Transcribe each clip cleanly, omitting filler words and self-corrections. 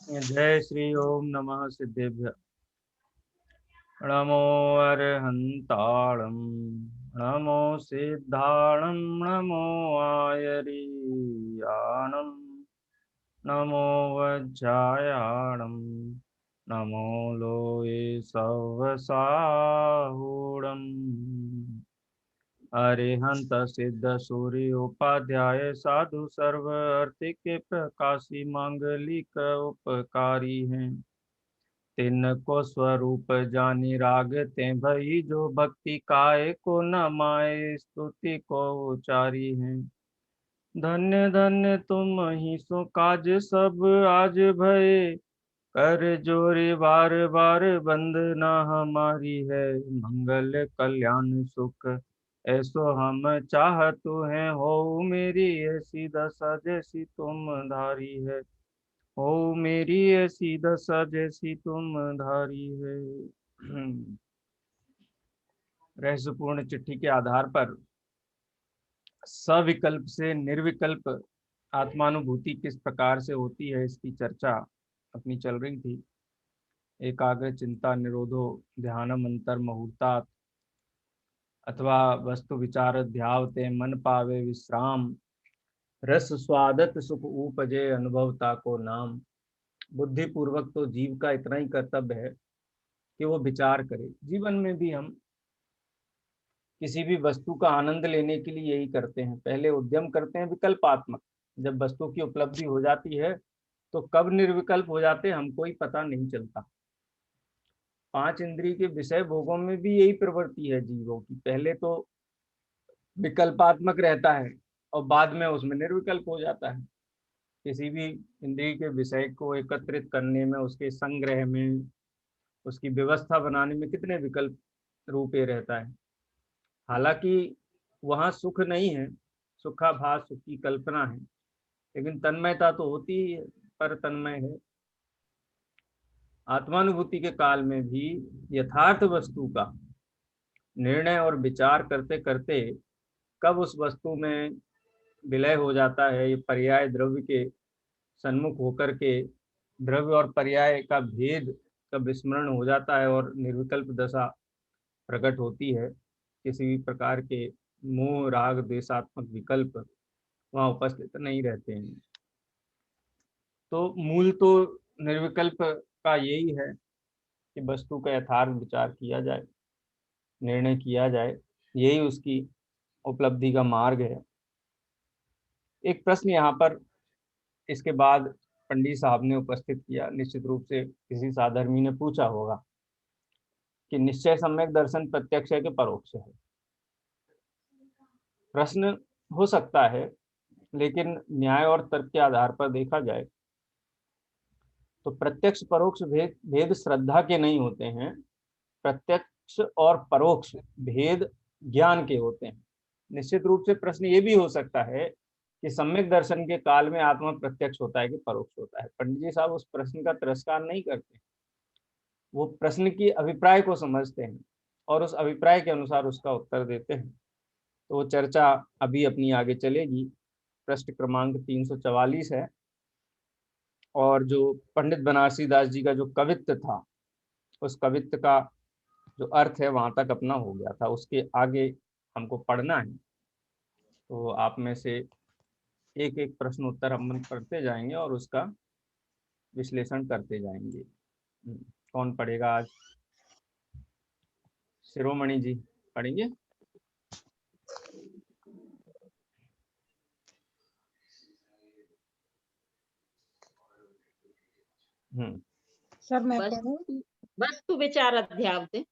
जय श्री ओम नमः सिद्धेभ्य। नमो अरहंताणं, नमो सिद्धाणं, नमो आयरीयाणं, नमो वज्रायाणं, नमो लोये सवसाहूणम्। अरिहंत सिद्ध सूर्य उपाध्याय साधु सर्व अर्थ के प्रकाशी मांगलिक उपकारी हैं। तिनको स्वरूप जानी राग ते भई, जो भक्ति काय को न माए स्तुति को उचारी है। धन्य धन्य तुम ही सो काज सब आज भये, कर जोरी बार बार बंदना हमारी है। मंगल कल्याण सुख ऐसो हम चाहतु हैं, हो मेरी ऐसी दशा जैसी तुम धारी है। हो मेरी ऐसी दशा जैसी तुम धारी है। रहस्यपूर्ण चिट्ठी के आधार पर सविकल्प से निर्विकल्प आत्मानुभूति किस प्रकार से होती है, इसकी चर्चा अपनी चल रही थी। एकाग्र चिंता निरोधो ध्यानम अंतर मुहूर्तात्, अथवा वस्तु विचार ध्यावते मन पावे विश्राम, रस स्वादत सुख उपजे अनुभवता को नाम। बुद्धि पूर्वक तो जीव का इतना ही कर्तव्य है कि वो विचार करे। जीवन में भी हम किसी भी वस्तु का आनंद लेने के लिए यही करते हैं, पहले उद्यम करते हैं विकल्पात्मक। जब वस्तु की उपलब्धि हो जाती है तो कब निर्विकल्प हो जाते हैं हमको ही पता नहीं चलता। पांच इंद्रिय के विषय भोगों में भी यही प्रवृत्ति है जीवों की, पहले तो विकल्पात्मक रहता है और बाद में उसमें निर्विकल्प हो जाता है। किसी भी इंद्रिय के विषय को एकत्रित करने में, उसके संग्रह में, उसकी व्यवस्था बनाने में कितने विकल्प रूपे रहता है। हालांकि वहां सुख नहीं है, सुखाभास सुख की कल्पना है, लेकिन तन्मयता तो होती ही है, पर तन्मय है। आत्मानुभूति के काल में भी यथार्थ वस्तु का निर्णय और विचार करते करते कब उस वस्तु में विलय हो जाता है, ये पर्याय द्रव्य के सन्मुख होकर के द्रव्य और पर्याय का भेद का विस्मरण हो जाता है और निर्विकल्प दशा प्रकट होती है। किसी भी प्रकार के मोह राग द्वेषात्मक विकल्प वहाँ उपस्थित नहीं रहते हैं। तो मूल तो निर्विकल्प का यही है कि वस्तु का यथार्थ विचार किया जाए, निर्णय किया जाए, यही उसकी उपलब्धि का मार्ग है। एक प्रश्न यहाँ पर इसके बाद पंडित साहब ने उपस्थित किया, निश्चित रूप से किसी साधर्मी ने पूछा होगा कि निश्चय सम्यक दर्शन प्रत्यक्ष है कि परोक्ष है। प्रश्न हो सकता है, लेकिन न्याय और तर्क के आधार पर देखा जाए तो प्रत्यक्ष परोक्ष भेद श्रद्धा के नहीं होते हैं, प्रत्यक्ष और परोक्ष भेद ज्ञान के होते हैं। निश्चित रूप से प्रश्न ये भी हो सकता है कि सम्यक दर्शन के काल में आत्मा प्रत्यक्ष होता है कि परोक्ष होता है। पंडित जी साहब उस प्रश्न का तिरस्कार नहीं करते, वो प्रश्न की अभिप्राय को समझते हैं और उस अभिप्राय के अनुसार उसका उत्तर देते हैं। तो वो चर्चा अभी अपनी आगे चलेगी। पृष्ठ क्रमांक 344 है, और जो पंडित बनारसी दास जी का जो कवित्व था, उस कवित्व का जो अर्थ है वहां तक अपना हो गया था, उसके आगे हमको पढ़ना है। तो आप में से एक एक प्रश्न उत्तर हम पढ़ते जाएंगे और उसका विश्लेषण करते जाएंगे। कौन पढ़ेगा आज? शिरोमणि जी पढ़ेंगे। सर मैं वस्तु विचार अध्यावते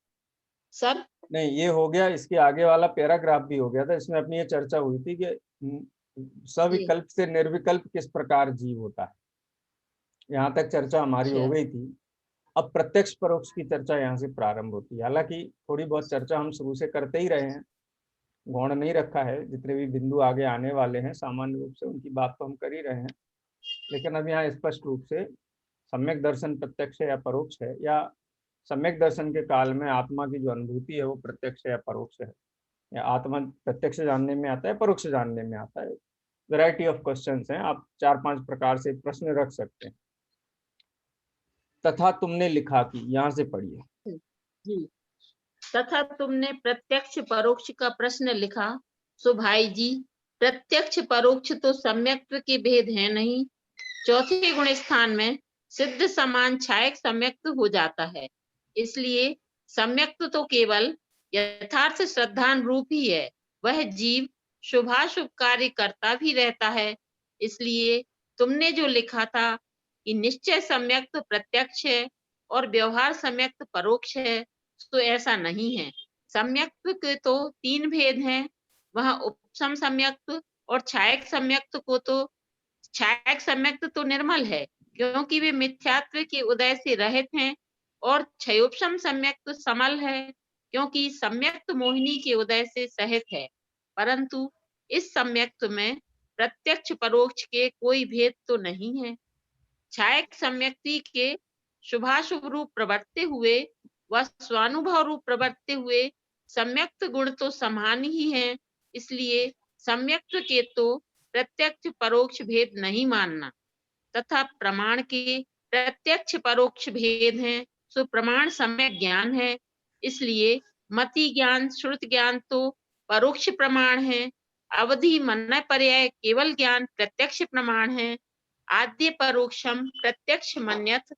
सर। नहीं, ये हो गया, इसके आगे वाला पैराग्राफ भी हो गया था, इसमें अपनी ये चर्चा हुई थी कि सविकल्प से निर्विकल्प किस प्रकार जीव होता है। यहाँ तक चर्चा हमारी हो गई थी। अब प्रत्यक्ष परोक्ष की चर्चा यहाँ से प्रारंभ होती है। हालांकि थोड़ी बहुत चर्चा हम शुरू से करते ही रहे हैं, गौण नहीं रखा है। जितने भी बिंदु आगे आने वाले हैं सामान्य रूप से उनकी बात तो हम कर ही रहे हैं, लेकिन अब यहाँ स्पष्ट रूप से सम्यक दर्शन प्रत्यक्ष है या परोक्ष है, या सम्यक दर्शन के काल में आत्मा की जो अनुभूति है वो प्रत्यक्ष है या परोक्ष है, या आत्मा प्रत्यक्ष जानने में आता है परोक्ष जानने में आता है। वैरायटी ऑफ क्वेश्चंस हैं, आप 4-5 प्रकार से प्रश्न रख सकते हैं। तथा तुमने लिखा कि, यहाँ से पढ़िए जी। तथा तुमने प्रत्यक्ष परोक्ष का प्रश्न लिखा, सो भाई जी प्रत्यक्ष परोक्ष तो सम्यक्त के भेद है नहीं। चौथे गुण स्थान में सिद्ध समान छायक सम्यक्त हो जाता है, इसलिए सम्यक्त तो केवल यथार्थ श्रद्धान रूप ही है। वह जीव शुभाशुभ कार्य करता भी रहता है। इसलिए तुमने जो लिखा था कि निश्चय सम्यक्त प्रत्यक्ष है और व्यवहार सम्यक्त परोक्ष है, तो ऐसा नहीं है। सम्यक्त के तो 3 भेद हैं, वह उपसम सम्यक्त और छायक सम्यक्त को तो छायक सम्यक्त तो निर्मल है, क्योंकि वे मिथ्यात्व के उदय से रहित हैं, और क्षयोपम सम्यक्त समल है, क्योंकि सम्यक्त मोहिनी के उदय से सहित है। परंतु इस सम्यक्त में प्रत्यक्ष परोक्ष के कोई भेद तो नहीं है। छायक सम्यक्ति के शुभाशुभ रूप प्रवर्तते हुए व स्वानुभव रूप प्रवर्तते हुए सम्यक्त गुण तो समान ही हैं, इसलिए सम्यक्त के तो प्रत्यक्ष परोक्ष भेद नहीं मानना। तथा प्रमाण के प्रत्यक्ष परोक्ष भेद हैं, सो प्रमाण सम्यक ज्ञान है, इसलिए मति ज्ञान श्रुत ज्ञान तो परोक्ष प्रमाण है। अवधि मन पर्याय केवल ज्ञान प्रत्यक्ष प्रमाण है। आद्य परोक्षम प्रत्यक्ष मन्यत,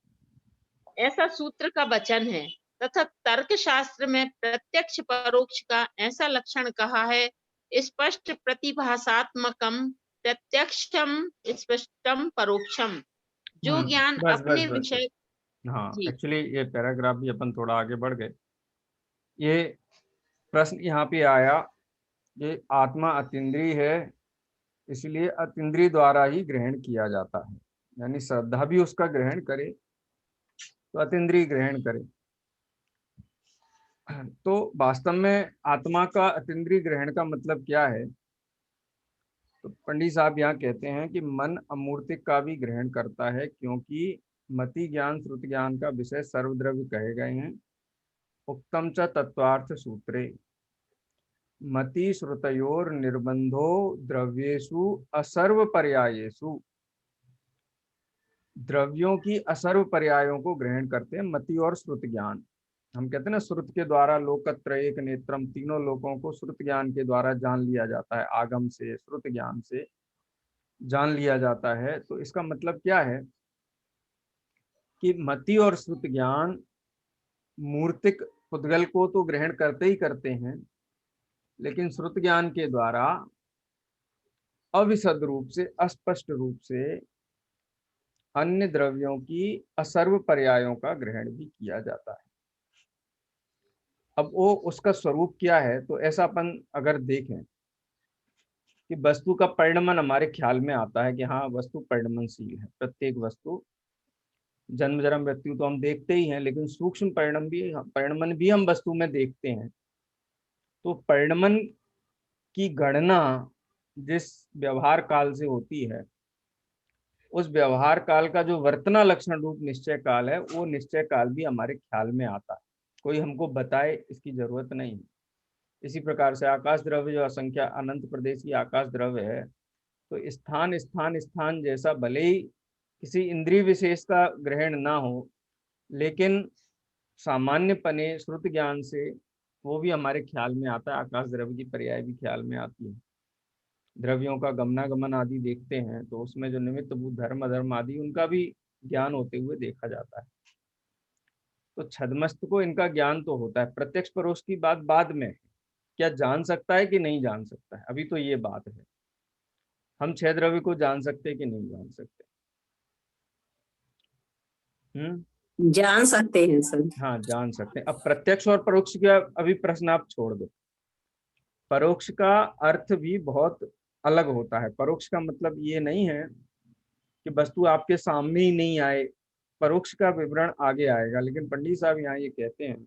ऐसा सूत्र का वचन है। तथा तर्क शास्त्र में प्रत्यक्ष परोक्ष का ऐसा लक्षण कहा है, स्पष्ट प्रतिभासात्मकम प्रत्यक्षम स्पष्टम परोक्षम। जो ज्ञान बस अपने बस बस विषय हाँ, जी एक्चुअली ये पैराग्राफ भी अपन थोड़ा आगे बढ़ गए। ये प्रश्न यहाँ पे आया, ये आत्मा अतीन्द्रिय है, इसलिए अतीन्द्रिय द्वारा ही ग्रहण किया जाता है, यानी श्रद्धा भी उसका ग्रहण करे तो अतीन्द्रिय ग्रहण करे। तो वास्तव में आत्मा का अतीन्द्रिय ग्रहण का मतलब क्या है? तो पंडित साहब यहाँ कहते हैं कि मन अमूर्तिक का भी ग्रहण करता है, क्योंकि मति ज्ञान श्रुत ज्ञान का विषय सर्वद्रव्य कहे गए हैं। उक्तम च तत्वार्थ सूत्रे मति श्रुतयोर निर्बंधो द्रव्येषु असर्व पर्यायेषु। द्रव्यों की असर्व पर्यायों को ग्रहण करते हैं मति और श्रुत ज्ञान। हम कहते हैं ना, श्रुत के द्वारा लोकत्र एक नेत्रम, तीनों लोकों को श्रुत ज्ञान के द्वारा जान लिया जाता है, आगम से श्रुत ज्ञान से जान लिया जाता है। तो इसका मतलब क्या है कि मति और श्रुत ज्ञान मूर्तिक पुद्गल को तो ग्रहण करते ही करते हैं, लेकिन श्रुत ज्ञान के द्वारा अविशद रूप से, अस्पष्ट रूप से अन्य द्रव्यों की असर्व पर्यायों का ग्रहण भी किया जाता है। अब वो उसका स्वरूप क्या है? तो ऐसा अपन अगर देखें कि वस्तु का परिणमन हमारे ख्याल में आता है कि हाँ, वस्तु परिणमनशील है। प्रत्येक वस्तु जन्म जन्म मृत्यु तो हम देखते ही हैं, लेकिन सूक्ष्म परिणमन भी हम वस्तु में देखते हैं। तो परिणमन की गणना जिस व्यवहार काल से होती है, उस व्यवहार काल का जो वर्तना लक्षण रूप निश्चय काल है, वो निश्चय काल भी हमारे ख्याल में आता है। कोई हमको बताए इसकी जरूरत नहीं है। इसी प्रकार से आकाश द्रव्य जो असंख्य अनंत प्रदेश की आकाश द्रव्य है, तो स्थान स्थान स्थान जैसा भले ही किसी इंद्रिय विशेष का ग्रहण ना हो, लेकिन सामान्य पने श्रुत ज्ञान से वो भी हमारे ख्याल में आता है। आकाश द्रव्य की पर्याय भी ख्याल में आती है। द्रव्यों का गमनागमन आदि देखते हैं तो उसमें जो निमित्त भूत धर्म अधर्म आदि, उनका भी ज्ञान होते हुए देखा जाता है। तो छद्मस्त को इनका ज्ञान तो होता है। प्रत्यक्ष परोक्ष की बात बाद में, क्या जान सकता है कि नहीं जान सकता है, अभी तो ये बात है। हम छह द्रव्य को जान सकते हैं कि नहीं जान सकते? जान सकते हैं सर। हाँ, जान सकते हैं। अब प्रत्यक्ष और परोक्ष का अभी प्रश्न आप छोड़ दो। परोक्ष का अर्थ भी बहुत अलग होता है। परोक्ष का मतलब ये नहीं है कि वस्तु आपके सामने ही नहीं आए, परोक्ष का विवरण आगे आएगा। लेकिन पंडित साहब यहाँ ये कहते हैं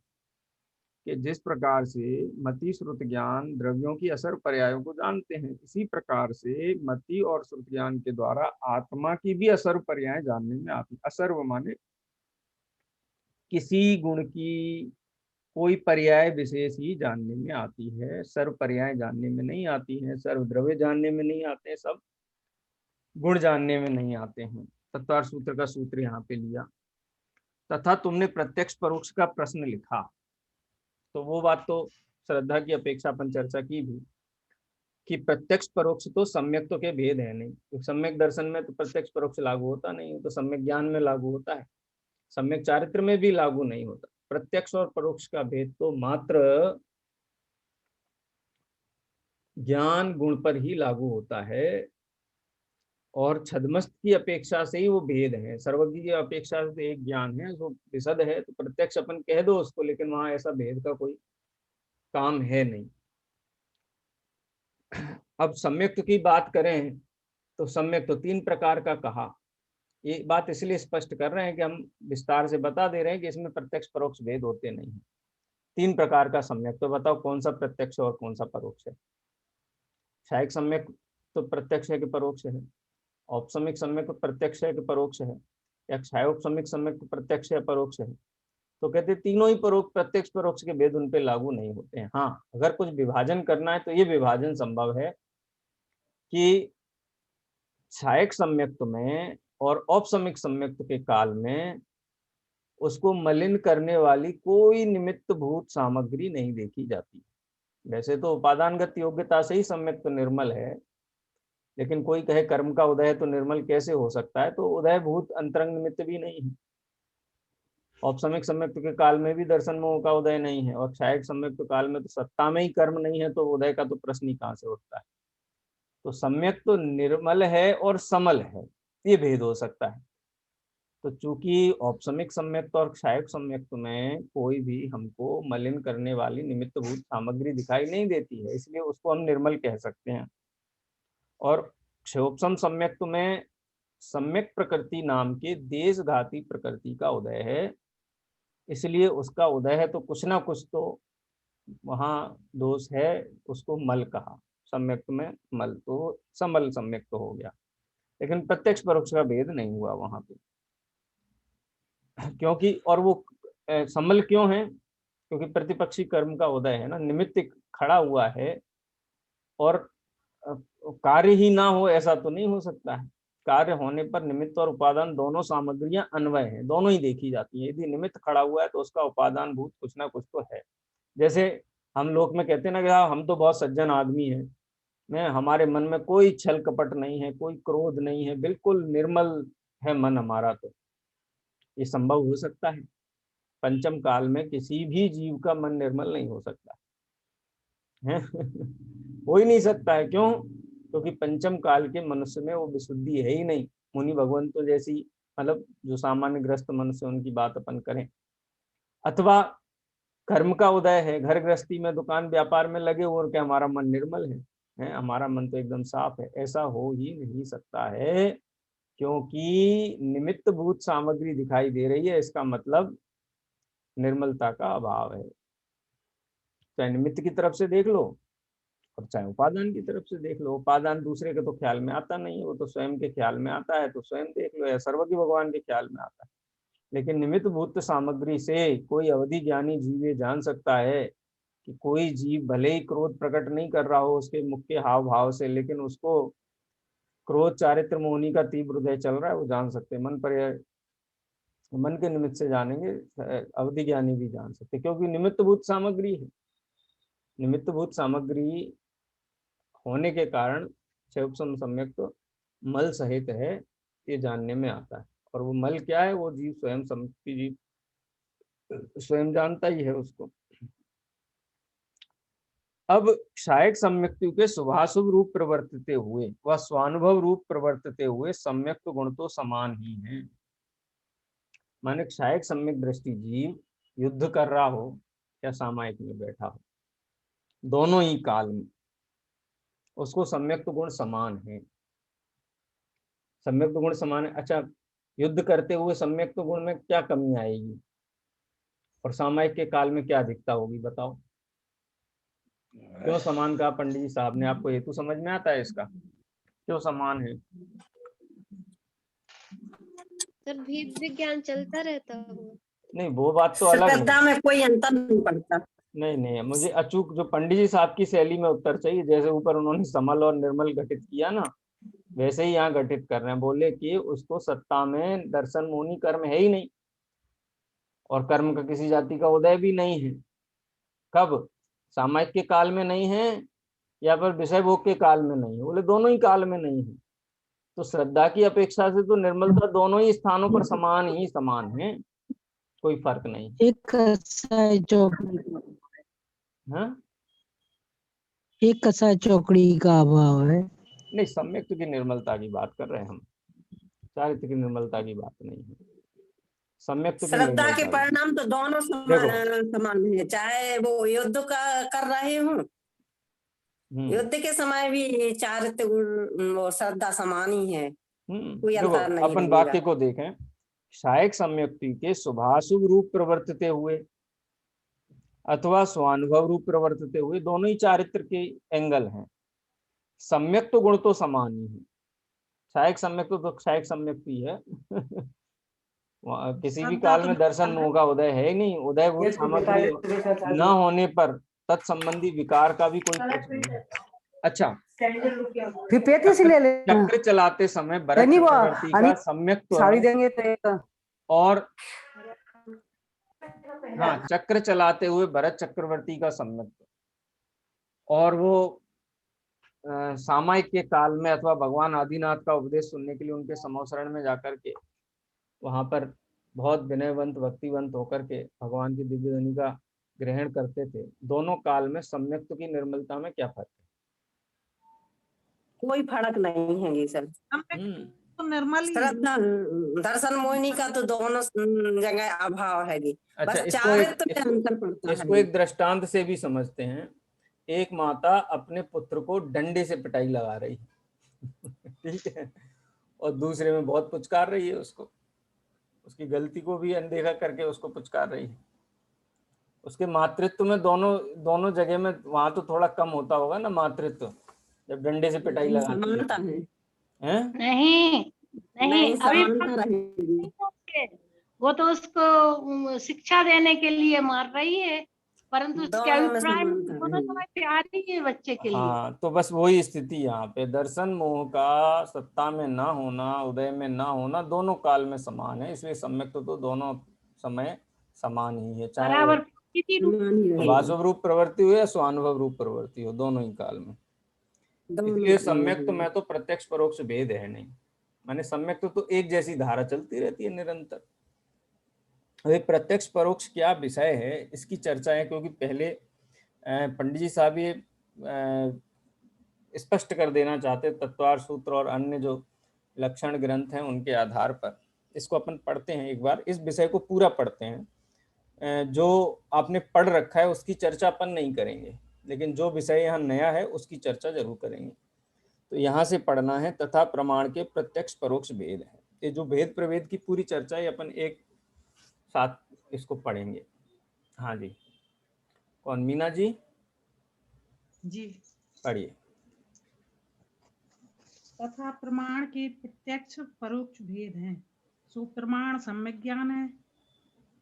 कि जिस प्रकार से मति श्रुत ज्ञान द्रव्यों की असर पर्यायों को जानते हैं, इसी प्रकार से मति और श्रुत ज्ञान के द्वारा आत्मा की भी असर पर्याय जानने में आती। असर्व माने किसी गुण की कोई पर्याय विशेष ही जानने में आती है, सर्व पर्याय जानने में नहीं आती है, सर्व द्रव्य जानने में नहीं आते, सब गुण जानने में नहीं आते हैं। तत्वार्थ सूत्र का सूत्र यहाँ पे लिया। तथा तुमने प्रत्यक्ष परोक्ष का प्रश्न लिखा। तो वो बात तो श्रद्धा की अपेक्षा अपन चर्चा की भी कि प्रत्यक्ष परोक्ष तो सम्यक के भेद है नहीं, तो सम्यक दर्शन में तो प्रत्यक्ष परोक्ष लागू होता नहीं है, तो सम्यक ज्ञान में लागू होता है, सम्यक चारित्र में भी लागू नहीं होता। प्रत्यक्ष और परोक्ष का भेद तो मात्र ज्ञान गुण पर ही लागू होता है, और छद्मस्त की अपेक्षा से ही वो भेद है। सर्वज्ञ की अपेक्षा से एक ज्ञान है जो विशद है, तो प्रत्यक्ष अपन कह दो उसको, लेकिन वहां ऐसा भेद का कोई काम है नहीं। अब सम्यक्त की बात करें तो सम्यक तो 3 प्रकार का कहा। ये बात इसलिए स्पष्ट कर रहे हैं कि हम विस्तार से बता दे रहे हैं कि इसमें प्रत्यक्ष परोक्ष भेद होते नहीं है। 3 प्रकार का सम्यक, तो बताओ कौन सा प्रत्यक्ष और कौन सा परोक्ष है? क्षायिक सम्यक तो प्रत्यक्ष है कि परोक्ष है? औपसमिक सम्यक प्रत्यक्ष है कि परोक्ष है? या क्षायोपसमिक सम्यक प्रत्यक्ष है परोक्ष है? तो कहते तीनों ही परोक्ष प्रत्यक्ष परोक्ष के भेद उन पे लागू नहीं होते हैं। हाँ, अगर कुछ विभाजन करना है तो ये विभाजन संभव है कि क्षायक सम्यक्त में और औपसमिक सम्यक्त के काल में उसको मलिन करने वाली कोई निमित्त भूत सामग्री नहीं देखी जाती। वैसे तो उपादानगत योग्यता से ही सम्यक्त निर्मल है, लेकिन कोई कहे कर्म का उदय तो निर्मल कैसे हो सकता है, तो उदय भूत अंतरंग निमित्त भी नहीं है। औपसमिक सम्यक्त के काल में भी दर्शन मोह का उदय नहीं है, और क्षायक सम्यक्त काल में तो सत्ता में ही कर्म नहीं है, तो उदय का तो प्रश्न ही कहाँ से उठता है। तो सम्यक तो निर्मल है और समल है, ये भेद हो सकता है। तो चूंकि औपसमिक सम्यक्त और क्षायक सम्यक्त में कोई भी हमको मलिन करने वाली निमित्त भूत सामग्री दिखाई नहीं देती है, इसलिए उसको हम निर्मल कह सकते हैं। और क्षयोपसम सम्यक्त में सम्यक प्रकृति नाम के देशघाती प्रकृति का उदय है, इसलिए उसका उदय है तो कुछ ना कुछ तो वहां दोष है, उसको मल कहा। सम्यक्त में मल तो समल सम्यक्त तो हो गया, लेकिन प्रत्यक्ष परोक्ष का भेद नहीं हुआ वहां पे। क्योंकि और वो समल क्यों है? क्योंकि प्रतिपक्षी कर्म का उदय है ना, निमित्त खड़ा हुआ है, और कार्य ही ना हो ऐसा तो नहीं हो सकता है। कार्य होने पर निमित्त और उपादान दोनों सामग्रियां अन्वय हैं, दोनों ही देखी जाती हैं। यदि निमित्त खड़ा हुआ है तो उसका उपादान भूत कुछ ना कुछ तो है। जैसे हम लोग में कहते हैं ना कि हाँ हम तो बहुत सज्जन आदमी हैं, मैं हमारे मन में कोई छल कपट नहीं है, कोई क्रोध नहीं है, बिल्कुल निर्मल है मन हमारा, तो ये संभव हो सकता है? पंचम काल में किसी भी जीव का मन निर्मल नहीं हो सकता है। हो ही नहीं सकता है। क्यों? क्योंकि पंचम काल के मनुष्य में वो विशुद्धि है ही नहीं। मुनि भगवंतों जैसी, मतलब जो सामान्य ग्रस्त मनुष्य, उनकी बात अपन करें, अथवा कर्म का उदय है, घर गृहस्थी में दुकान व्यापार में लगे हुए, और क्या हमारा मन निर्मल है? हमारा मन तो एकदम साफ है, ऐसा हो ही नहीं सकता है। क्योंकि निमित्त भूत सामग्री दिखाई दे रही है, इसका मतलब निर्मलता का अभाव है। चाहे निमित्त की तरफ से देख लो और चाहे उपादान की तरफ से देख लो। उपादान दूसरे के तो ख्याल में आता नहीं है, वो तो स्वयं के ख्याल में आता है, तो स्वयं देख लो, या सर्वज्ञ भगवान के ख्याल में आता है। लेकिन निमित्त भूत सामग्री से कोई अवधि ज्ञानी जीव ये जान सकता है कि कोई जीव भले ही क्रोध प्रकट नहीं कर रहा हो उसके मुख के हाव भाव से, लेकिन उसको क्रोध चारित्र मोहनी का तीव्र हृदय चल रहा है, वो जान सकते हैं। मन पर, मन के निमित्त से जानेंगे, अवधि ज्ञानी भी जान सकते, क्योंकि निमित्त भूत सामग्री है। निमित्त भूत सामग्री होने के कारण क्षयोपसम सम्यक तो मल सहित है, ये जानने में आता है। और वो मल क्या है, वो जीव स्वयं सम्यक्ति जीव स्वयं जानता ही है उसको। अब क्षायक सम्यक्ति के शुभाशुभ रूप प्रवर्तते हुए व स्वानुभव रूप प्रवर्तते हुए सम्यक्त गुण तो समान ही हैं। माने क्षायक सम्यक दृष्टि जीव युद्ध कर रहा हो या सामायिक में बैठा हो, दोनों ही काल में उसको सम्यक्त गुण समान है। सम्यक्त गुण समान है। अच्छा, युद्ध करते हुए सम्यक्त गुण में क्या कमी आएगी और सामायिक के काल में क्या अधिकता होगी? बताओ क्यों समान कहा पंडित जी साहब ने? आपको हेतु समझ में आता है इसका, क्यों समान है? सर भेद विज्ञान चलता रहता होगा। नहीं, वो बात तो अलग है। श्रद्धा में कोई अंतर नहीं पड़ता। नहीं, मुझे अचूक जो पंडित जी साहब की शैली में उत्तर चाहिए। जैसे ऊपर उन्होंने समल और निर्मल घटित किया ना, वैसे ही यहाँ घटित कर रहे हैं। बोले कि उसको सत्ता में दर्शन मोनी कर्म है ही नहीं, और कर्म का किसी जाति का उदय भी नहीं है। कब? सामायिक के काल में नहीं है या फिर विषय भोग के काल में नहीं है? बोले दोनों ही काल में नहीं है। तो श्रद्धा की अपेक्षा से तो निर्मलता दोनों ही स्थानों पर समान ही समान है, कोई फर्क नहीं। एक कसाई चौकड़ी हाँ एक कसाई चौकड़ी का अभाव है। नहीं, सम्यक्त की निर्मलता की बात कर रहे हैं हम, चारित्र की निर्मलता की बात नहीं है। सम्यक्त की श्रद्धा के निर्मलता। परिणाम तो दोनों देखो समान है, चाहे वो युद्ध का कर रहे हो, युद्ध के समय भी चारित्र गुण और श्रद्धा समान ही है, कोई देखो अंतर नहीं अपन रहेगा। वाक्य को देखें, सहायक सम्यक्ति के शुभाशुभ रूप प्रवर्तते हुए अथवा स्वानुभव रूप प्रवर्तते हुए दोनों ही चारित्र के एंगल हैं। सम्यक्त गुण तो समान ही है। सहायक सम्यक्त तो सहायक सम्यक्ति है। किसी भी काल में दर्शन मोह का उदय है ही नहीं। उदय भूत सामग्री न होने पर तत्संबंधी विकार का भी कोई प्रश्न नहीं। अच्छा, फिर पेटी से ले ले चक्र चलाते समय भरत चक्रवर्ती का सम्यक्त साड़ी देंगे तो एक और हाँ, चक्र चलाते हुए भरत चक्रवर्ती का सम्यक्त और वो सामायिक के काल में अथवा भगवान आदिनाथ का उपदेश सुनने के लिए उनके समोसरण में जाकर के वहां पर बहुत विनयवंत भक्तिवंत होकर के भगवान की दिव्य ध्वनि का ग्रहण करते थे। दोनों काल में सम्यक्त की निर्मलता में क्या फर्क है? कोई फर्क नहीं है ये सब। तो निर्मल ही श्रद्धा दर्शन मोहिनी का तो दोनों जगह अभाव है जी। अच्छा, बस चारित्र में अंतर पड़ता इसको है। एक दृष्टांत से भी समझते हैं। एक माता अपने पुत्र को डंडे से पिटाई लगा रही है, ठीक है, और दूसरे में बहुत पुचकार रही है उसको, उसकी गलती को भी अनदेखा करके उसको पुचकार रही है। उसके मातृत्व में दोनों जगह में वहां तो थोड़ा कम होता होगा ना मातृत्व, जब डंडे से पिटाई लगाती है। हैं? नहीं नहीं, अभी समानता रहेगी। वो तो उसको शिक्षा देने के लिए मार रही है, परंतु उसके दोनों में अभिप्राय में समानता दोनों समय प्यारी है बच्चे के लिए। हाँ, तो बस वही स्थिति यहाँ पे, दर्शन मोह का सत्ता में ना होना, उदय में ना होना, दोनों काल में समान है। इसलिए सम्यक तो दोनों समय समान ही है, चाहे बराबर वासव रूप प्रवृत्ति हो या स्वानुभव रूप प्रवृत्ति हो, दोनों ही काल में। इसलिए सम्यक तो मैं तो प्रत्यक्ष परोक्ष भेद है नहीं, माने सम्यक तो एक जैसी धारा चलती रहती है निरंतर। अभी प्रत्यक्ष परोक्ष क्या विषय है इसकी चर्चा है, क्योंकि पहले पंडित जी साहब ये स्पष्ट कर देना चाहते, तत्वार सूत्र और अन्य जो लक्षण ग्रंथ हैं उनके आधार पर इसको अपन पढ़ते हैं। एक बार इस विषय को पूरा पढ़ते हैं। जो आपने पढ़ रखा है उसकी चर्चा अपन नहीं करेंगे, लेकिन जो विषय यहाँ नया है उसकी चर्चा जरूर करेंगे। तो यहाँ से पढ़ना है, तथा प्रमाण के प्रत्यक्ष परोक्ष भेद है। ये जो भेद प्रभेद की पूरी चर्चा है अपन एक साथ इसको पढ़ेंगे। हाँ जी, कौन? मीना जी जी। पढ़िए। तथा प्रमाण के प्रत्यक्ष परोक्ष भेद हैं। सो प्रमाण सम्यक ज्ञान है,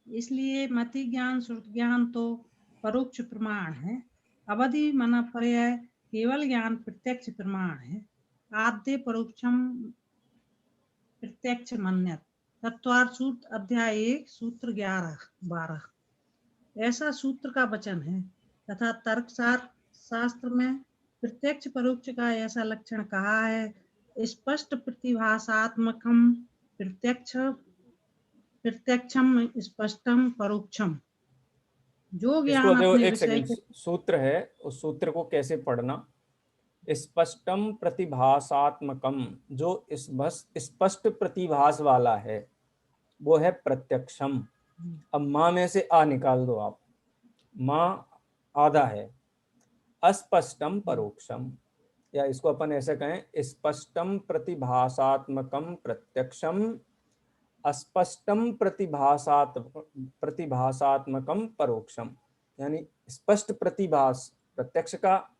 इसलिए मति ज्ञान श्रुति ज्ञान तो परोक्ष प्रमाण है। अवधि मना पर्याय केवल ज्ञान प्रत्यक्ष प्रमाण है। आद्य परोक्षम प्रत्यक्ष मन्यत। तत्वार सूत्र अध्याय 1 सूत्र 11-12 ऐसा सूत्र का वचन है। तथा तर्क शास्त्र में प्रत्यक्ष परोक्ष का ऐसा लक्षण कहा है, स्पष्ट प्रतिभासात्मकम प्रत्यक्षम स्पष्टम परोक्षम। जो ज्ञान अपने एक विषय सेकंड, सूत्र है, उस सूत्र को कैसे पढ़ना? स्पष्टम प्रतिभासात्मकम, जो स्पष्ट प्रतिभास वाला है वो है प्रत्यक्षम। अब माँ में से आ निकाल दो आप, माँ आधा है। अस्पष्टम परोक्षम, या इसको अपन ऐसे कहें, स्पष्टम प्रतिभासात्मकम प्रत्यक्षम अस्पष्टम प्रतिभासात्मकम परोक्षम। यानी स्पष्ट प्रतिभास प्रत्यक्ष का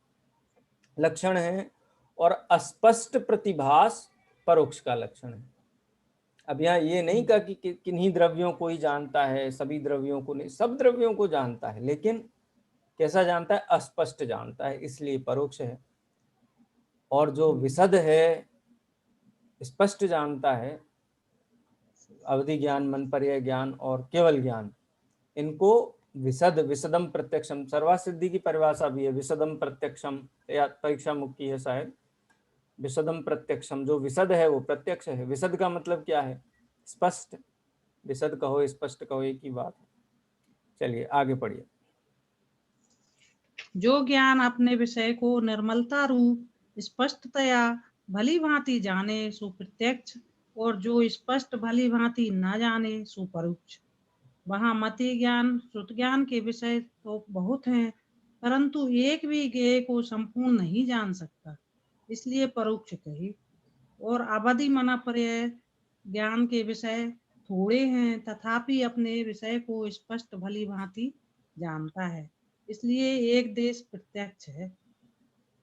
लक्षण है और अस्पष्ट प्रतिभास परोक्ष का लक्षण है। अब यहाँ ये नहीं कहा कि किन्हीं द्रव्यों को ही जानता है, सभी द्रव्यों को नहीं, सब द्रव्यों को जानता है, लेकिन कैसा जानता है? अस्पष्ट जानता है, इसलिए परोक्ष है। और जो विशद है, स्पष्ट जानता है, अवधि ज्ञान, मन पर्याय ज्ञान और केवल ज्ञान, इनको विशद विशदम प्रत्यक्षम, सर्वासिद्धि की परिभाषा भी है विशदम प्रत्यक्षम, या परीक्षा मुक्ति है शायद। विशदम प्रत्यक्षम, जो विशद है वो प्रत्यक्ष है। विशद का मतलब क्या है? स्पष्ट। विशद कहो स्पष्ट कहो एक ही बात है। चलिए आगे पढ़िए। जो ज्ञान अपने विषय को निर्मलता रूप स्पष्टतया भली भांति जाने सो प्रत्यक्ष, और जो स्पष्ट भली भांति न जाने सो परोक्ष। वहाँ मति ज्ञान श्रुत ज्ञान के विषय तो बहुत हैं, परंतु एक भी ज्ञेय को संपूर्ण नहीं जान सकता, इसलिए परोक्ष कहे। और अवधि मना पर्याय ज्ञान के विषय थोड़े हैं, तथापि अपने विषय को स्पष्ट भली भांति जानता है, इसलिए एक देश प्रत्यक्ष है।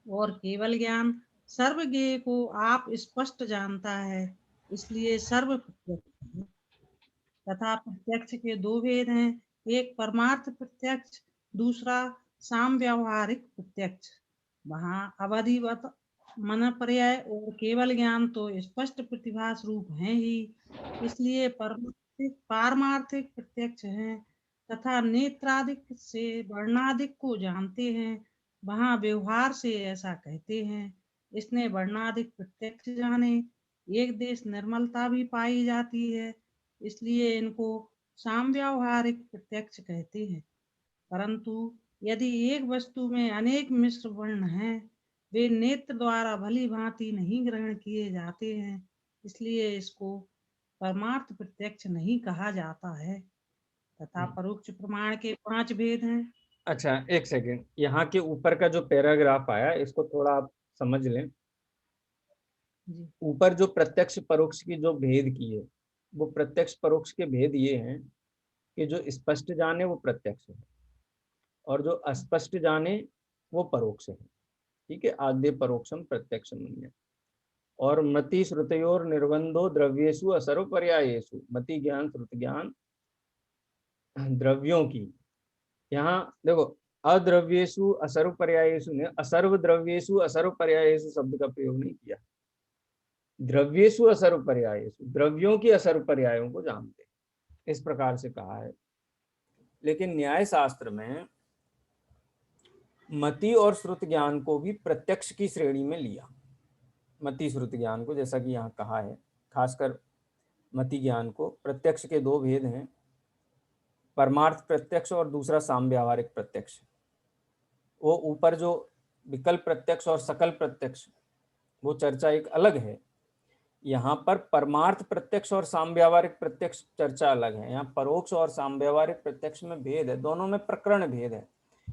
और केवल ज्ञान सर्वज्ञेय को आप स्पष्ट जानता है, इसलिए सर्व प्रत्यक्ष है। तथा प्रत्यक्ष के दो भेद हैं, एक परमार्थ प्रत्यक्ष, दूसरा साम व्यावहारिक प्रत्यक्ष। वहाँ अवधिवत मन पर्याय और केवल ज्ञान तो स्पष्ट प्रतिभास रूप हैं ही, इसलिए पारमार्थिक प्रत्यक्ष हैं। तथा नेत्रादिक से वर्णादिक को जानते हैं, वहाँ व्यवहार से ऐसा कहते हैं। इसने वर्णादिक प्रत्यक्ष जाने, एक देश निर्मलता भी पाई जाती है, इसलिए इनको साम व्यावहारिक प्रत्यक्ष कहते हैं। परंतु यदि एक वस्तु में अनेक मिश्र वर्ण हैं, वे नेत्र द्वारा भली भांति नहीं ग्रहण किए जाते हैं, इसलिए इसको परमार्थ प्रत्यक्ष नहीं कहा जाता है। तथा परोक्ष प्रमाण के 5 भेद हैं। अच्छा एक सेकेंड, यहाँ के ऊपर का जो पैराग्राफ आया इसको थोड़ा आप समझ लें। ऊपर जो प्रत्यक्ष परोक्ष की जो भेद की है, वो प्रत्यक्ष परोक्ष के भेद ये हैं कि जो स्पष्ट जाने वो प्रत्यक्ष है, और जो अस्पष्ट जाने वो परोक्ष है। ठीक है, आद्य परोक्षम प्रत्यक्षम। और मति श्रुतयोर निर्बंधो द्रव्येषु असर्व पर्यायेषु, मति ज्ञान श्रुत ज्ञान द्रव्यों की, यहाँ देखो अद्रव्येषु असर्व पर्यायेषु ने असर्व द्रव्येषु असर्व पर्यायेषु शब्द का प्रयोग नहीं किया। द्रव्येषु असर्व पर्यायेषु, द्रव्यों की असर्व पर्यायों को जानते, इस प्रकार से कहा है। लेकिन न्याय शास्त्र में मति और श्रुत ज्ञान को भी प्रत्यक्ष की श्रेणी में लिया। मति श्रुत ज्ञान को, जैसा कि यहाँ कहा है, खासकर मति ज्ञान को प्रत्यक्ष के दो भेद हैं, परमार्थ प्रत्यक्ष और दूसरा साम व्यावहारिक प्रत्यक्ष। वो ऊपर जो विकल्प प्रत्यक्ष और सकल प्रत्यक्ष, वो चर्चा एक अलग है। यहाँ पर परमार्थ प्रत्यक्ष और साम व्यावहारिक प्रत्यक्ष चर्चा अलग है। यहाँ परोक्ष और साम व्यावहारिक प्रत्यक्ष में भेद है, दोनों में प्रकरण भेद है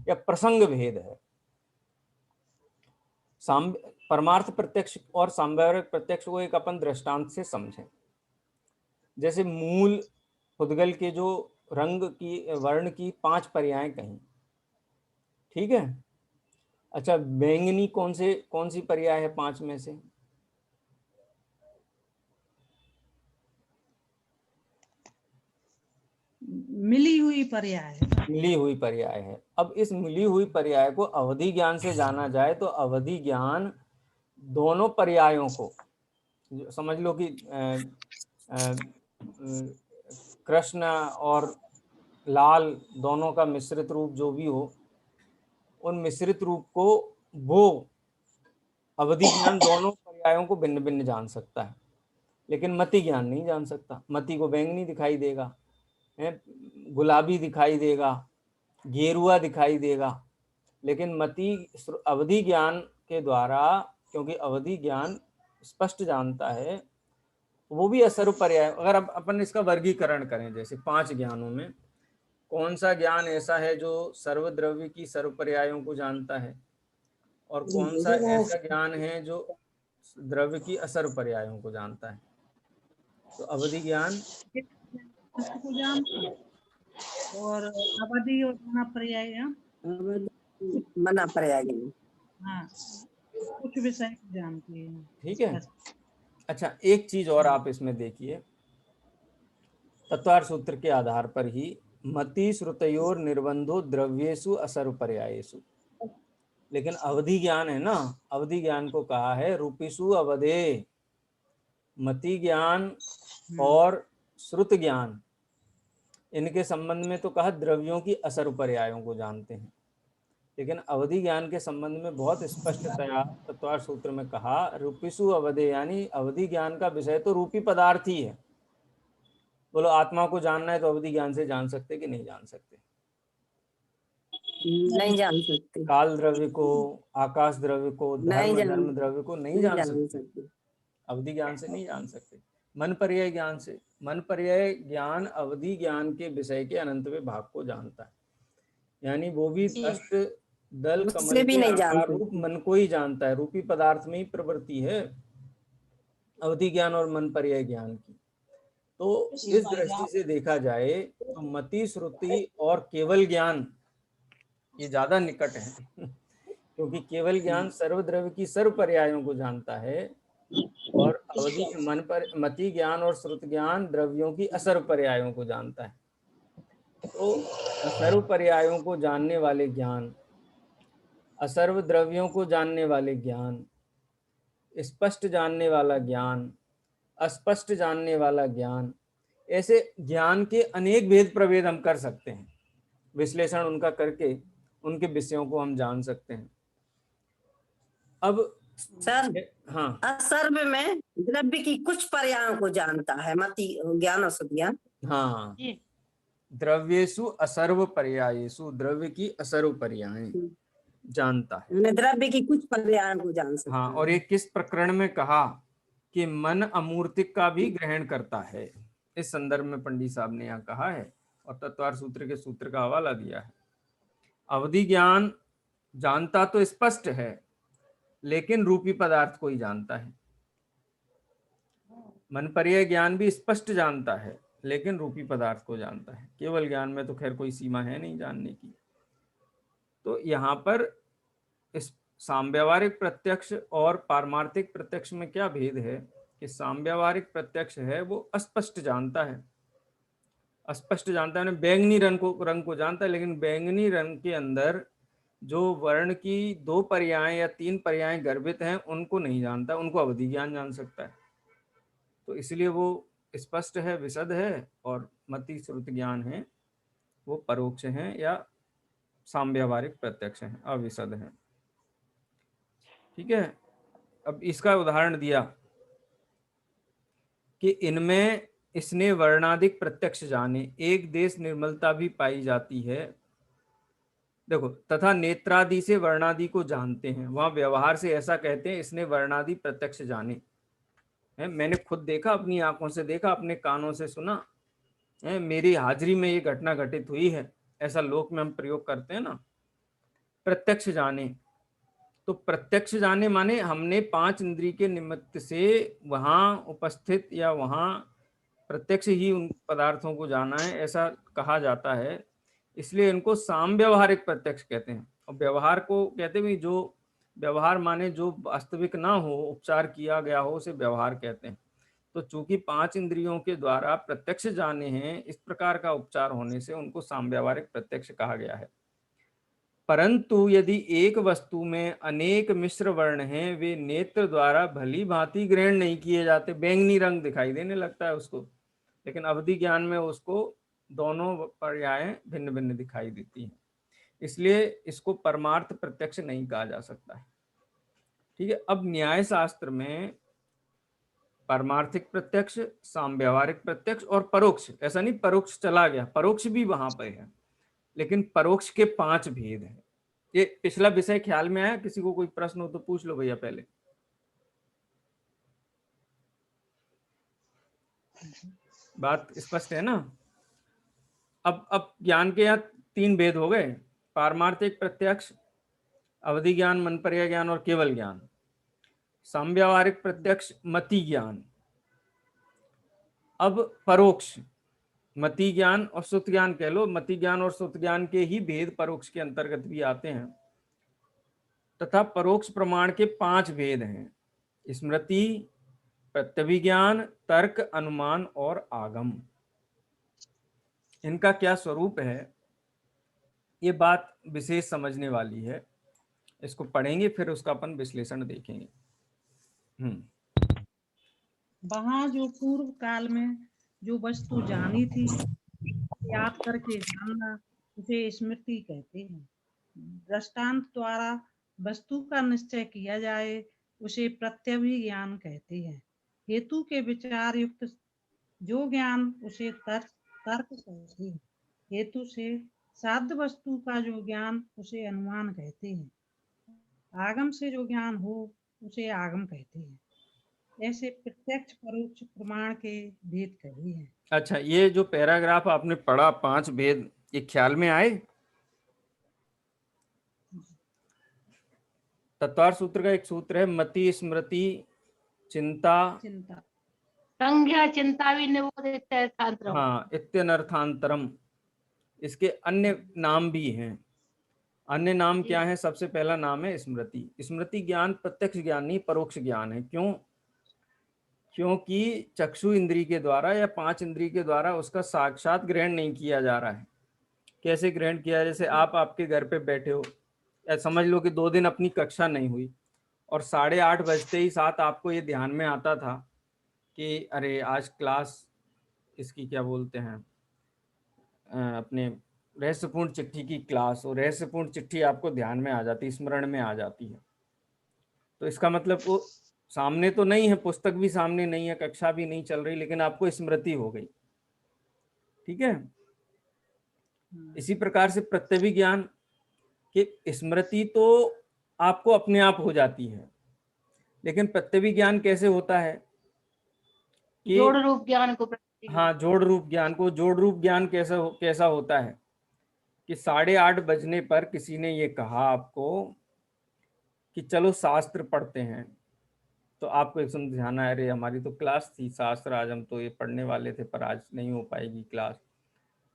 या प्रसंग भेद है। परमार्थ प्रत्यक्ष और साम व्यावहारिक प्रत्यक्ष को एक अपन दृष्टांत से समझें। जैसे मूल पुद्गल के जो रंग की वर्ण की 5 पर्याय कहीं, ठीक है। अच्छा, बैंगनी कौन सी पर्याय है 5 में से? मिली हुई पर्याय है। मिली हुई पर्याय है। अब इस मिली हुई पर्याय को अवधि ज्ञान से जाना जाए तो अवधि ज्ञान दोनों पर्यायों को, समझ लो कि कृष्ण और लाल दोनों का मिश्रित रूप जो भी हो, उन मिश्रित रूप को वो अवधि ज्ञान दोनों पर्यायों को भिन्न भिन्न जान सकता है, लेकिन मति ज्ञान नहीं जान सकता। मति को बैंगनी दिखाई देगा, गुलाबी दिखाई देगा, गेरुआ दिखाई देगा, लेकिन मति अवधि ज्ञान के द्वारा, क्योंकि अवधि ज्ञान स्पष्ट जानता है, वो भी असर्व पर्याय। अगर अब अपन इसका वर्गीकरण करें, जैसे 5 ज्ञानों में कौन सा ज्ञान ऐसा है जो सर्वद्रव्य की सर्व पर्यायों को जानता है, और कौन सा ऐसा ज्ञान है जो द्रव्य की असर्व पर्यायों को जानता है? तो अवधि ज्ञान को जानते हैं, और अवधि और मना पर्याय, मना पर्याय, हाँ, कुछ विषय को जानते हैं। ठीक है। अच्छा, एक चीज और आप इसमें देखिए, तत्वार्थ सूत्र के आधार पर ही मति श्रुतयोर निर्बंधो द्रव्येषु असर्व पर्यायेषु, लेकिन अवधि ज्ञान है ना, अवधि ज्ञान को कहा है रूपिषु अवधे। मति ज्ञान और श्रुत ज्ञान इनके संबंध में तो कहा द्रव्यों की असर पर्यायों को जानते हैं, लेकिन अवधि ज्ञान के संबंध में बहुत स्पष्टतया तत्वार्थ सूत्र में कहा रूपिसु अवधे, यानी अवधि ज्ञान का विषय तो रूपी पदार्थ ही है। बोलो आत्मा को जानना है तो अवधि ज्ञान से जान सकते कि नहीं जान सकते? नहीं जान सकते। काल द्रव्य को, आकाश द्रव्य को, नहीं धर्म जान धर्म द्रव्य को नहीं जान सकते, अवधि ज्ञान से नहीं जान सकते। मन पर्याय ज्ञान से, मन पर्याय ज्ञान अवधि ज्ञान के विषय के अनंतवें भाग को जानता है, यानी वो भी अष्ट दल उससे कमल भी के नहीं आकार जानते। रूप मन को ही जानता है। रूपी पदार्थ में ही प्रवृत्ति है अवधि ज्ञान और मन पर्याय ज्ञान की। तो इस दृष्टि से देखा जाए तो मति, श्रुति और केवल ज्ञान ये ज्यादा निकट है क्योंकि केवल ज्ञान सर्वद्रव्य की सर्व पर्यायों को जानता है और अवधि मन पर मति ज्ञान और श्रुत ज्ञान द्रव्यों की असर्व पर्यायों को जानता है। तो असर्व पर्यायों को जानने वाले ज्ञान, असर्व द्रव्यों को जानने वाले ज्ञान, स्पष्ट जानने वाला ज्ञान, अस्पष्ट जानने वाला ज्ञान, ऐसे ज्ञान के अनेक भेद प्रभेद हम कर सकते हैं। विश्लेषण उनका करके उनके विषयों को हम जान सकते हैं। अब सर हाँ, असर्व में द्रव्य की कुछ पर्यायों को जानता है, मति ज्ञान और शुद्ध ज्ञान। हाँ, द्रव्येषु असर्व पर्यायेषु, द्रव्य की असर्व पर्याय जानता है, द्रव्य की कुछ पर्यायों को जान सकता हाँ। है। और एक किस प्रकरण में कहा कि मन अमूर्तिक का भी ग्रहण करता है, इस संदर्भ में पंडित साहब ने यहाँ कहा है और तत्वार्थ सूत्र के सूत्र का हवाला दिया है। अवधि ज्ञान जानता तो स्पष्ट है लेकिन रूपी पदार्थ को ही जानता है। मन पर्याय ज्ञान भी स्पष्ट जानता है लेकिन रूपी पदार्थ को जानता है। केवल ज्ञान में तो खैर कोई सीमा है नहीं जानने की। तो यहाँ पर इस साम्व्यावहारिक प्रत्यक्ष और पारमार्थिक प्रत्यक्ष में क्या भेद है कि साम्व्यावहारिक प्रत्यक्ष है वो अस्पष्ट जानता है, अस्पष्ट जानता है, बैंगनी रंग को जानता है, लेकिन बैंगनी रंग के अंदर जो वर्ण की 2 पर्याय या 3 पर्याय गर्भित हैं उनको नहीं जानता, उनको अवधि ज्ञान जान सकता है। तो इसलिए वो स्पष्ट है, विशद है, और मति श्रुत ज्ञान है वो परोक्ष है या साम्व्यावहारिक प्रत्यक्ष है, अविशद है। ठीक है। अब इसका उदाहरण दिया कि इनमें इसने वर्णाधिक प्रत्यक्ष जाने, एक देश निर्मलता भी पाई जाती है। देखो, तथा नेत्रादि से वर्णादि को जानते हैं, वहां व्यवहार से ऐसा कहते हैं इसने वर्णादि प्रत्यक्ष जाने है। मैंने खुद देखा, अपनी आंखों से देखा, अपने कानों से सुना है, मेरी हाजिरी में ये घटना घटित हुई है, ऐसा लोक में हम प्रयोग करते हैं ना। प्रत्यक्ष जाने, तो प्रत्यक्ष जाने माने हमने 5 इंद्रिय के निमित्त से वहां उपस्थित या वहां प्रत्यक्ष ही उन पदार्थों को जाना है, ऐसा कहा जाता है। इसलिए इनको साम्व्यावहारिक प्रत्यक्ष कहते हैं। और व्यवहार को कहते भी, जो व्यवहार माने जो वास्तविक ना हो, उपचार किया गया हो, उसे व्यवहार कहते हैं। तो चूंकि 5 इंद्रियों के द्वारा प्रत्यक्ष जाने हैं, इस प्रकार का उपचार होने से उनको साम्व्यावहारिक प्रत्यक्ष कहा गया है। परंतु यदि एक वस्तु में अनेक मिश्र वर्ण हैं, वे नेत्र द्वारा भली भांति ग्रहण नहीं किए जाते, बैंगनी रंग दिखाई देने लगता है उसको, लेकिन अवधि ज्ञान में उसको दोनों पर्याय भिन्न भिन्न दिखाई देती हैं। इसलिए इसको परमार्थ प्रत्यक्ष नहीं कहा जा सकता है। ठीक है। अब न्याय शास्त्र में परमार्थिक प्रत्यक्ष, साम्व्यावहारिक प्रत्यक्ष और परोक्ष, ऐसा नहीं परोक्ष चला गया, परोक्ष भी वहां पर है, लेकिन परोक्ष के 5 भेद हैं। ये पिछला विषय ख्याल में आया? किसी को कोई प्रश्न हो तो पूछ लो भैया पहले। बात स्पष्ट है ना? अब ज्ञान के यहाँ 3 भेद हो गए, पारमार्थिक प्रत्यक्ष, अवधि ज्ञान, मन पर्याय ज्ञान और केवल ज्ञान। साम्व्यावहारिक प्रत्यक्ष, मति ज्ञान। अब परोक्ष, मति ज्ञान और श्रुत ज्ञान कह लो, मति ज्ञान और श्रुत ज्ञान के ही भेद परोक्ष के अंतर्गत भी आते हैं। तथा परोक्ष प्रमाण के 5 भेद हैं, स्मृति, प्रत्यभिज्ञान, तर्क, अनुमान और आगम। इनका क्या स्वरूप है, ये बात विशेष समझने वाली है। इसको पढ़ेंगे फिर उसका अपन विश्लेषण देखेंगे। वहां जो पूर्व काल में जो वस्तु जानी थी याद करके जानना उसे स्मृति कहते हैं। दृष्टांत द्वारा वस्तु का निश्चय किया जाए उसे प्रत्यभिज्ञान कहते हैं। हेतु के विचार युक्त जो ज्ञान उसे तर्क कहते हैं। हेतु से साध्य वस्तु का जो ज्ञान उसे अनुमान कहते हैं। आगम से जो ज्ञान हो उसे आगम कहते हैं। ऐसे प्रत्यक्ष परोक्ष प्रमाण के भेद कहे हैं। अच्छा, ये जो पैराग्राफ आपने पढ़ा 5 भेद, ये ख्याल में आए? तत्वार्थ सूत्र का एक सूत्र है, मति स्मृति चिंता संज्ञा चिंता भी निबोध। हाँ, इत्यनर्थांतरम। इसके अन्य नाम भी हैं। अन्य नाम क्या है? सबसे पहला नाम है स्मृति। स्मृति ज्ञान प्रत्यक्ष ज्ञान नहीं, परोक्ष ज्ञान है। क्यों? क्योंकि चक्षु इंद्री के द्वारा या 5 इंद्री के द्वारा उसका साक्षात ग्रहण नहीं किया जा रहा है। कैसे ग्रहण किया? जैसे आप आपके घर पे बैठे हो, या समझ लो कि 2 दिन अपनी कक्षा नहीं हुई और 8:30 बजते ही साथ आपको ये ध्यान में आता था कि अरे आज क्लास, इसकी क्या बोलते हैं, अपने रहस्यपूर्ण चिट्ठी की क्लास, और रहस्यपूर्ण चिट्ठी आपको ध्यान में आ जाती, स्मरण में आ जाती है। तो इसका मतलब वो सामने तो नहीं है, पुस्तक भी सामने नहीं है, कक्षा भी नहीं चल रही, लेकिन आपको स्मृति हो गई। ठीक है। इसी प्रकार से प्रत्यभिज्ञान कि स्मृति तो आपको अपने आप हो जाती है, लेकिन प्रत्यभिज्ञान कैसे होता है कि जोड़ रूप ज्ञान को, हाँ, जोड़ रूप ज्ञान को। जोड़ रूप ज्ञान कैसा होता है कि 8:30 बजने पर किसी ने ये कहा आपको कि चलो शास्त्र पढ़ते हैं, तो आपको एक समय ध्यान आया, अरे हमारी तो क्लास थी शास्त्र, आज हम तो ये पढ़ने वाले थे पर आज नहीं हो पाएगी क्लास।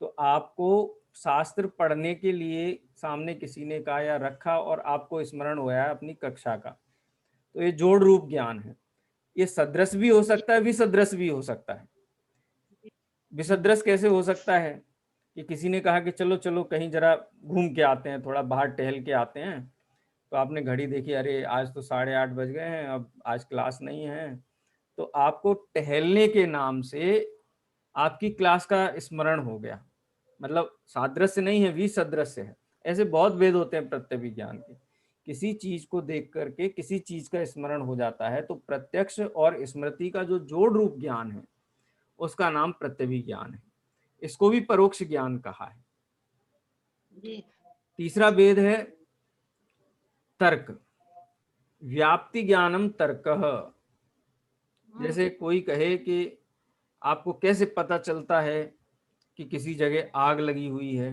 तो आपको शास्त्र पढ़ने के लिए सामने किसी ने कहा या रखा और आपको स्मरण हुआ है अपनी कक्षा का, तो ये जोड़ रूप ज्ञान है। ये सदृश भी हो सकता है, विसदृश भी हो सकता है। विसदृश कैसे हो सकता है कि किसी ने कहा कि चलो चलो कहीं जरा घूम के आते हैं, थोड़ा बाहर टहल के आते हैं, तो आपने घड़ी देखी, अरे आज तो 8:30 बज गए हैं, अब आज क्लास नहीं है। तो आपको टहलने के नाम से आपकी क्लास का स्मरण हो गया, मतलब सादृश्य नहीं है, विसदृश्य है। ऐसे बहुत भेद होते हैं प्रत्यभिज्ञान के। किसी चीज को देख करके किसी चीज का स्मरण हो जाता है, तो प्रत्यक्ष और स्मृति का जो जोड़ रूप ज्ञान है उसका नाम प्रत्यभिज्ञान है। इसको भी परोक्ष ज्ञान कहा है। तीसरा भेद है तर्क। व्याप्ति ज्ञानम तर्कः। जैसे कोई कहे कि आपको कैसे पता चलता है कि किसी जगह आग लगी हुई है,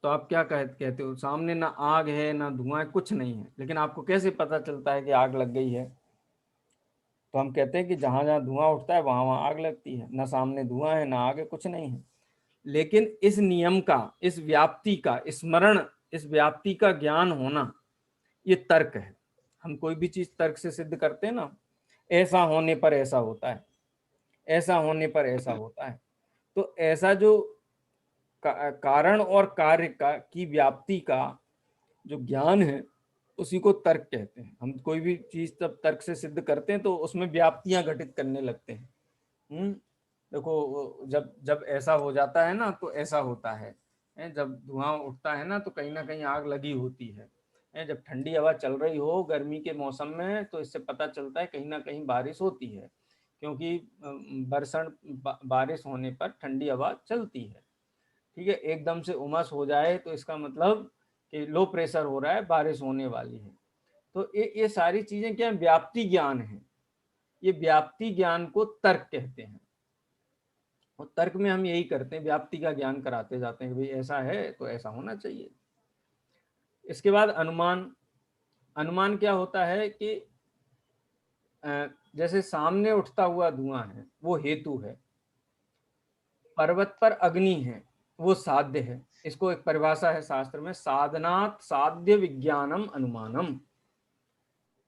तो आप क्या कहते हो? सामने ना आग है ना धुआं है, कुछ नहीं है, लेकिन आपको कैसे पता चलता है कि आग लग गई है? तो हम कहते हैं कि जहां जहां धुआं उठता है वहां वहां आग लगती है, ना सामने धुआं है ना आग है, कुछ नहीं है। लेकिन इस नियम का, इस व्याप्ति का स्मरण, इस व्याप्ति का ज्ञान होना, ये तर्क है। हम कोई भी चीज तर्क से सिद्ध करते हैं ना, ऐसा होने पर ऐसा होता है, ऐसा होने पर ऐसा होता है। तो ऐसा जो कारण और कार्य की व्याप्ति का जो ज्ञान है उसी को तर्क कहते हैं। हम कोई भी चीज जब तर्क से सिद्ध करते हैं तो उसमें व्याप्तियां घटित करने लगते हैं। देखो, जब ऐसा हो जाता है ना तो ऐसा होता है, जब धुआं उठता है ना तो कहीं ना कहीं आग लगी होती है, जब ठंडी हवा चल रही हो गर्मी के मौसम में तो इससे पता चलता है कहीं ना कहीं बारिश होती है, क्योंकि बारिश होने पर ठंडी हवा चलती है। ठीक है, एकदम से उमस हो जाए तो इसका मतलब कि लो प्रेशर हो रहा है, बारिश होने वाली है। तो ये सारी चीजें क्या, व्याप्ति ज्ञान है। ये व्याप्ति ज्ञान को तर्क कहते हैं, और तर्क में हम यही करते हैं, व्याप्ति का ज्ञान कराते जाते हैं कि भाई ऐसा है तो ऐसा होना चाहिए। इसके बाद अनुमान। अनुमान क्या होता है कि जैसे सामने उठता हुआ धुआं है वो हेतु है, पर्वत पर अग्नि है वो साध्य है। इसको एक परिभाषा है शास्त्र में, साधनात् साध्य विज्ञानम अनुमानम।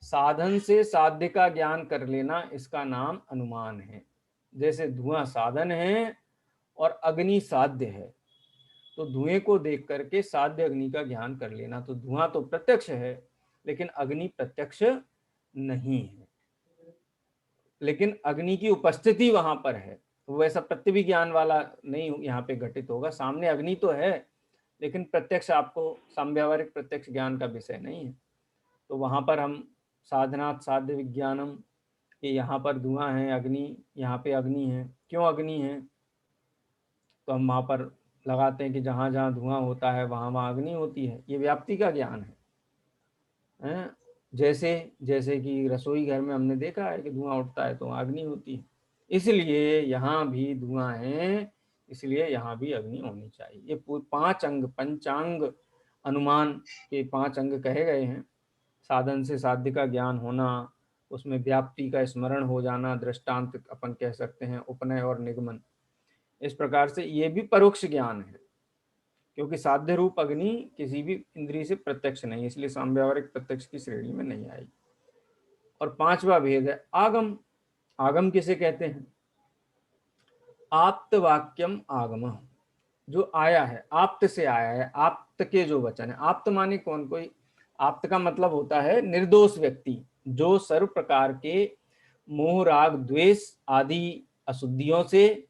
साधन से साध्य का ज्ञान कर लेना, इसका नाम अनुमान है। जैसे धुआं साधन है और अग्नि साध्य है, तो धुएं को देख करके साध्य अग्नि का ज्ञान कर लेना। तो धुआं तो प्रत्यक्ष है लेकिन अग्नि प्रत्यक्ष नहीं है, लेकिन अग्नि की उपस्थिति वहां पर है, वैसा प्रत्यभिज्ञान वाला नहीं यहाँ पे घटित होगा। सामने अग्नि तो है, लेकिन प्रत्यक्ष आपको समव्यावहारिक प्रत्यक्ष ज्ञान का विषय नहीं है। तो वहाँ पर हम साधनात् साध्य विज्ञानम कि यहाँ पर धुआं है, अग्नि, यहाँ पे अग्नि है। क्यों अग्नि है? तो हम वहाँ पर लगाते हैं कि जहाँ जहाँ धुआं होता है वहाँ वहाँ अग्नि होती है। ये व्याप्ति का ज्ञान है। जैसे कि रसोई घर में हमने देखा है कि धुआं उठता है तो अग्नि होती है, इसलिए यहाँ भी धुआं है, इसलिए यहाँ भी अग्नि होनी चाहिए। ये 5 अंग, पंचांग अनुमान के 5 अंग कहे गए हैं। साधन से साध्य का ज्ञान होना, उसमें व्याप्ति का स्मरण हो जाना, दृष्टांत अपन कह सकते हैं, उपनय और निगमन। इस प्रकार से ये भी परोक्ष ज्ञान है, क्योंकि साध्य रूप अग्नि किसी भी इंद्रिय से प्रत्यक्ष नहीं, इसलिए समव्यावहारिक प्रत्यक्ष की श्रेणी में नहीं आएगी। और 5वां भेद है आगम। आगम किसे कहते हैं? आप्त वाक्यम आगम, जो आया है, आप्त से आया है, आप्त के जो वचन है। आप्त माने कौन? कोई, आप्त का मतलब होता है निर्दोष व्यक्ति, जो सर्व प्रकार के मोह राग द्वेष आदि अशुद्धियों से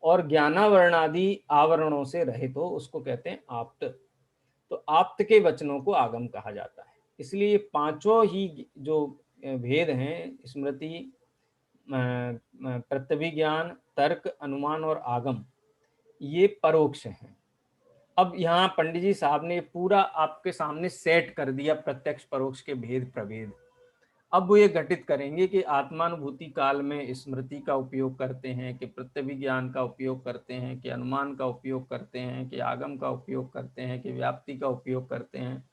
और ज्ञानावरण आदि आवरणों से रहित हो, उसको कहते हैं आप्त। तो आप्त के वचनों को आगम कहा जाता है। इसलिए ये 5 ही जो भेद हैं, स्मृति, प्रत्यभिज्ञान, तर्क, अनुमान और आगम, ये परोक्ष हैं। अब यहाँ पंडित जी साहब ने पूरा आपके सामने सेट कर दिया प्रत्यक्ष परोक्ष के भेद प्रभेद। अब वो ये घटित करेंगे कि आत्मानुभूति काल में स्मृति का उपयोग करते हैं, कि प्रत्यभिज्ञान का उपयोग करते हैं, कि अनुमान का उपयोग करते हैं, कि आगम का उपयोग करते हैं, कि व्याप्ति का उपयोग करते हैं,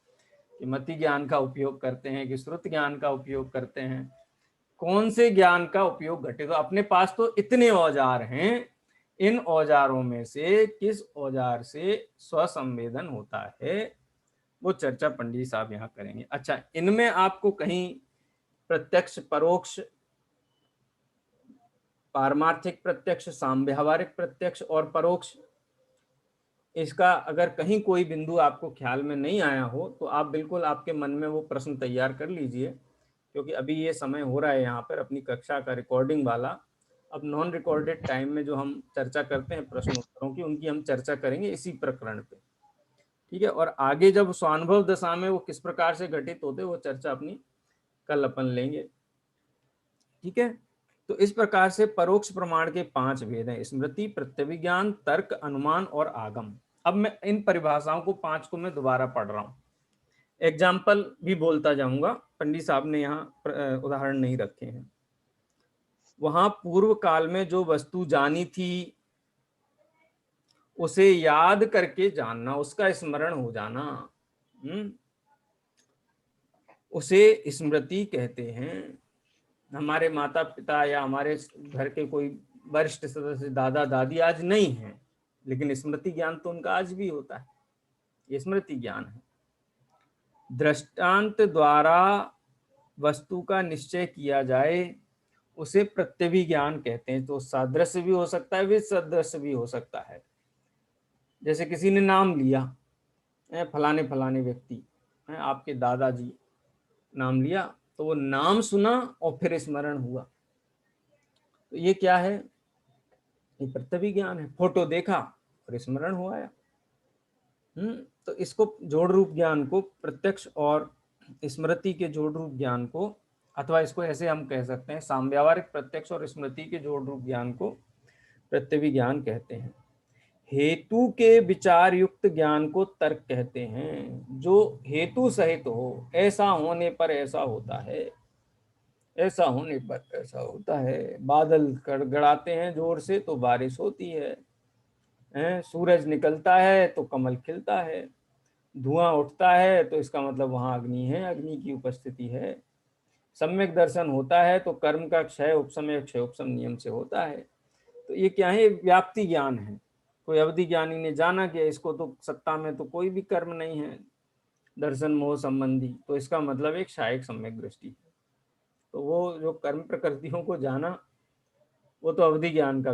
कि मति ज्ञान का उपयोग करते हैं, कि श्रुत ज्ञान का उपयोग करते हैं। कौन से ज्ञान का उपयोग घटित हो? अपने पास तो इतने औजार हैं, इन औजारों में से किस औजार से स्वसंवेदन होता है, वो चर्चा पंडित साहब यहाँ करेंगे। अच्छा, इनमें आपको कहीं प्रत्यक्ष परोक्ष, पारमार्थिक प्रत्यक्ष, सामव्यावहारिक प्रत्यक्ष और परोक्ष, इसका अगर कहीं कोई बिंदु आपको ख्याल में नहीं आया हो तो आप बिल्कुल आपके मन में वो प्रश्न तैयार कर लीजिए, क्योंकि अभी ये समय हो रहा है यहाँ पर अपनी कक्षा का रिकॉर्डिंग वाला। अब नॉन रिकॉर्डेड टाइम में जो हम चर्चा करते हैं प्रश्न उत्तरों की, उनकी हम चर्चा करेंगे इसी प्रकरण पे, ठीक है। और आगे जब स्वानुभव दशा में वो किस प्रकार से घटित होते, वो चर्चा अपनी कल अपन लेंगे, ठीक है। तो इस प्रकार से परोक्ष प्रमाण के 5 भेद हैं: स्मृति, प्रत्यभिज्ञान, तर्क, अनुमान और आगम। अब मैं इन परिभाषाओं को 5 को मैं दोबारा पढ़ रहा हूं, एग्जाम्पल भी बोलता जाऊंगा। पंडित साहब ने यहाँ उदाहरण नहीं रखे हैं। वहां पूर्व काल में जो वस्तु जानी थी उसे याद करके जानना, उसका स्मरण हो जाना, उसे स्मृति कहते हैं। हमारे माता पिता या हमारे घर के कोई वरिष्ठ सदस्य, दादा दादी आज नहीं है, लेकिन स्मृति ज्ञान तो उनका आज भी होता है, ये स्मृति ज्ञान है। दृष्टांत द्वारा वस्तु का निश्चय किया जाए, उसे प्रत्यभिज्ञान कहते हैं। तो सादृश्य भी हो सकता है, विसदृश्य भी हो सकता है। जैसे किसी ने नाम लिया, फलाने फलाने व्यक्ति, आपके दादाजी नाम लिया, तो वो नाम सुना और फिर स्मरण हुआ, तो ये क्या है? ये प्रत्यभिज्ञान है। फोटो देखा और स्मरण हुआ आया। तो इसको जोड़ रूप ज्ञान को, प्रत्यक्ष और स्मृति के जोड़ रूप ज्ञान को, अथवा इसको ऐसे हम कह सकते हैं, सामव्यावहारिक प्रत्यक्ष और स्मृति के जोड़ रूप ज्ञान को प्रत्यभिज्ञान कहते हैं। हेतु के विचार युक्त ज्ञान को तर्क कहते हैं। जो हेतु सहित हो, ऐसा होने पर ऐसा होता है, ऐसा होने पर ऐसा होता है। बादल गड़गड़ाते हैं जोर से तो बारिश होती है, सूरज निकलता है तो कमल खिलता है, धुआं उठता है तो इसका मतलब वहां अग्नि है, अग्नि की उपस्थिति है। सम्यक दर्शन होता है तो कर्म का क्षय उपसमय क्षय उपसम नियम से होता है। तो ये क्या है? व्याप्ति ज्ञान है। कोई अवधि ज्ञानी ने जाना कि इसको तो सत्ता में तो कोई भी कर्म नहीं है दर्शन मोह संबंधी, तो इसका मतलब एक शायक सम्यक दृष्टि है। तो वो जो कर्म प्रकृतियों को जाना, वो तो अवधि ज्ञान का